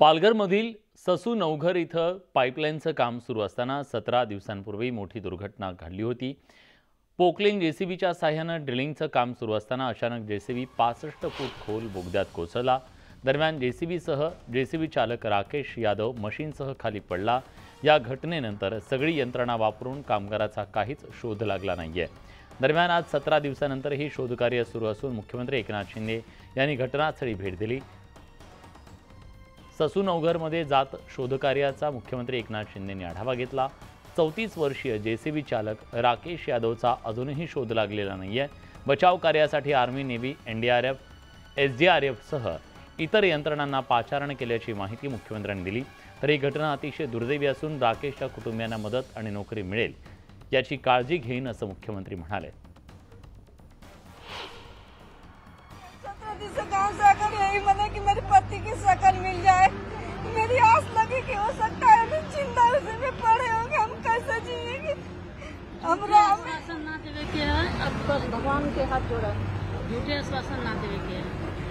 पालघरमधील ससू नवघर इथं पाईपलाईनचं काम सुरू असताना 17 दिवसांपूर्वी मोठी दुर्घटना घडली होती। पोकलिंग जेसीबीच्या साहाय्याने ड्रिलिंगचं काम सुरू असताना अचानक जेसीबी 65 फूट खोल बोगद्यात कोसळला। दरम्यान जेसीबी चालक राकेश यादव मशीनसह खाली पडला। या घटनेनंतर सगळी यंत्रणा वापरून कामगाराचा काहीच शोध लागला नाहीये। दरम्यान आज 17 दिवसांनंतर ही शोधकार्य सुरू असून मुख्यमंत्री एकनाथ शिंदे यांनी घटनास्थळी भेट दिली। ससू नवघरमध्ये जात शोधकार्याचा मुख्यमंत्री एकनाथ शिंदेंनी आढावा घेतला। 34 वर्षीय जेसीबी चालक राकेश यादवचा अजूनही शोध लागलेला नाहीये। बचाव कार्यासाठी आर्मी, नेव्ही, एनडीआरएफ, एसडीआरएफ सह इतर यंत्रणांना पाचारण केल्याची माहिती मुख्यमंत्र्यांनी दिली। तर ही घटना अतिशय दुर्दैवी असून राकेशच्या कुटुंबियांना मदत आणि नोकरी मिळेल याची काळजी घेईन असं मुख्यमंत्री म्हणाले। गाँव से आकर यही मन है कि मेरे पति की शकल मिल जाए। मेरी आस लगी कि हो सकता है हम चिंता उसी में पड़े होंगे, हम कैसे जिएंगे। हम आश्वासन ना देवे के है, अब बस भगवान के हाथ जोड़ा, झूठे आश्वासन ना देवे के है।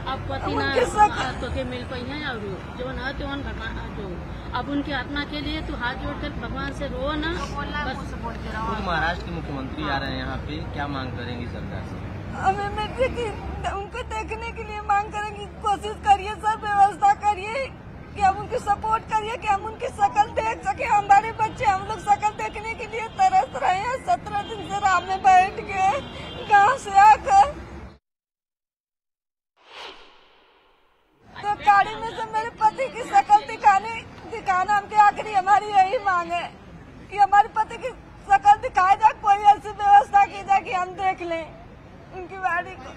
अब पति ना तो के मिल पाई है और जो न तो घटना जो अब उनकी आत्मा के लिए तो हाथ जोड़कर भगवान से रो ना। बस महाराष्ट्र के मुख्यमंत्री आ रहे हैं यहाँ पे, क्या मांग करेंगी सरकार से? हमें बेटे की उनको देखने के लिए मांग करेंगे, कोशिश करिए सर, व्यवस्था करिए कि हम उनकी सपोर्ट करिए कि हम उनकी शकल देख सके। हमारे बच्चे हम लोग शकल देखने के लिए तरस रहे हैं। 17 दिन से राह में बैठ गए गाँव से आकर। तो गाड़ी में से मेरे पति की शकल दिखाना हमके आखिरी हमारी यही मांग है कि हमारे पति की शकल दिखाया जाए, कोई ऐसी व्यवस्था की जाए कि हम देख लें उनकी बाड़ी को।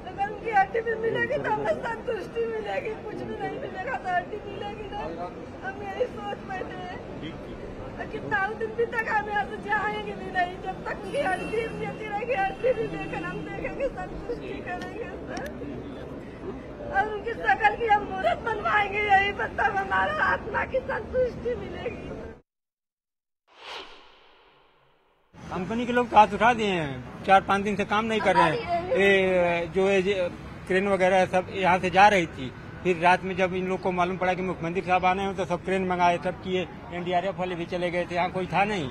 अगर उनकी हड्डी भी मिलेगी तो हमें संतुष्टि मिलेगी, कुछ भी नहीं मिलेगा तो हड्डी मिलेगी ना। हम यही सोच बैठे हैं। कितना दिन भी तक हम यहाँ से जाएंगे भी नहीं जब तक उनकी हड्डी मिलती रहेगी। हड्डी भी लेकर हम देखेंगे, संतुष्टि करेंगे सर, और उनकी शकल की हम मूर्त बनवाएंगे। यही बस तब हमारा आत्मा की संतुष्टि मिलेगी। कंपनी के लोग तो हाथ उठा दिए हैं, 4-5 दिन से काम नहीं कर रहे हैं। ये जो क्रेन वगैरह सब यहाँ से जा रही थी, फिर रात में जब इन लोग को मालूम पड़ा कि मुख्यमंत्री साहब आने हैं तो सब क्रेन मंगाए, सब किए। एनडीआरएफ वाले भी चले गए थे, यहाँ कोई था नहीं,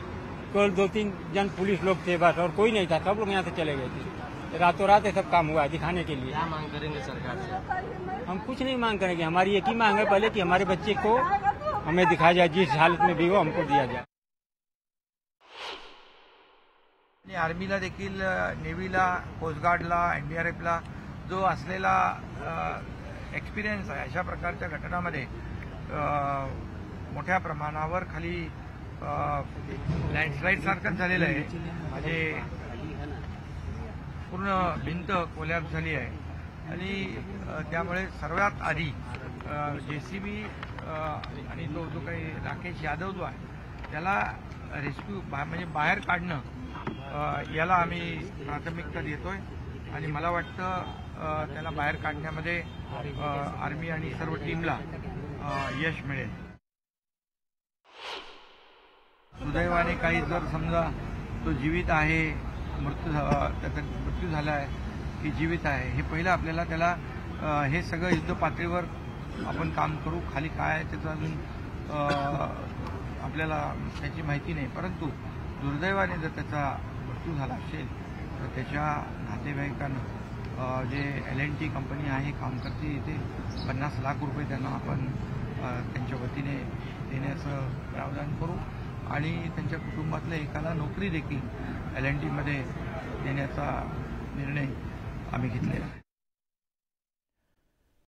केवल 2-3 जन पुलिस लोग थे बस, और कोई नहीं था। सब लोग यहाँ से चले गए थे, रातों रात ये सब काम हुआ दिखाने के लिए। क्या मांग करेंगे सरकार से? हम कुछ नहीं मांग करेंगे, हमारी एक ही मांग है पहले कि हमारे बच्चे को हमें दिखाया जाए, जिस हालत में भी हो हमको दिया जाए। आर्मीला देखील, नेव्हीला, कोस्टगार्डला, एनडीआरएफला जो असलेला एक्सपिरियन्स आहे, अशा प्रकारच्या घटनांमध्ये मोठ्या प्रमाणावर खाली लँडस्लाईड सारखंच झालेलं आहे। म्हणजे पूर्ण भिंत कोलॅप्स झाली आहे आणि त्यामुळे सर्वात आधी जेसीबी आणि तो जो काही राकेश यादव जो आहे त्याला रेस्क्यू म्हणजे बाहेर काढणं याला आम्ही प्राथमिकता देतोय आणि मला वाटतं त्याला बाहेर काढण्यामध्ये आर्मी आणि सर्व टीमला यश मिळेल। सुदैवाने काही जर समजा तो जीवित आहे, त्याचा मृत्यू झाला आहे की जीवित आहे, हे पहिलं आपल्याला त्याला हे सगळं युद्ध पातळीवर आपण काम करू। खाली काय आहे त्याचं अजून आपल्याला त्याची माहिती नाही, परंतु दुर्दैवाने जर त्याचा मृत्यू झाला असेल तर त्याच्या नातेवाईकांना जे LNT कंपनी आहे काम करते, इथे 50 लाख रुपये त्यांना आपण त्यांच्या वतीने देण्याचं प्रावधान करू आणि त्यांच्या कुटुंबातल्या एकाला नोकरी देखील LNT मध्ये देण्याचा निर्णय आम्ही घेतलेला आहे।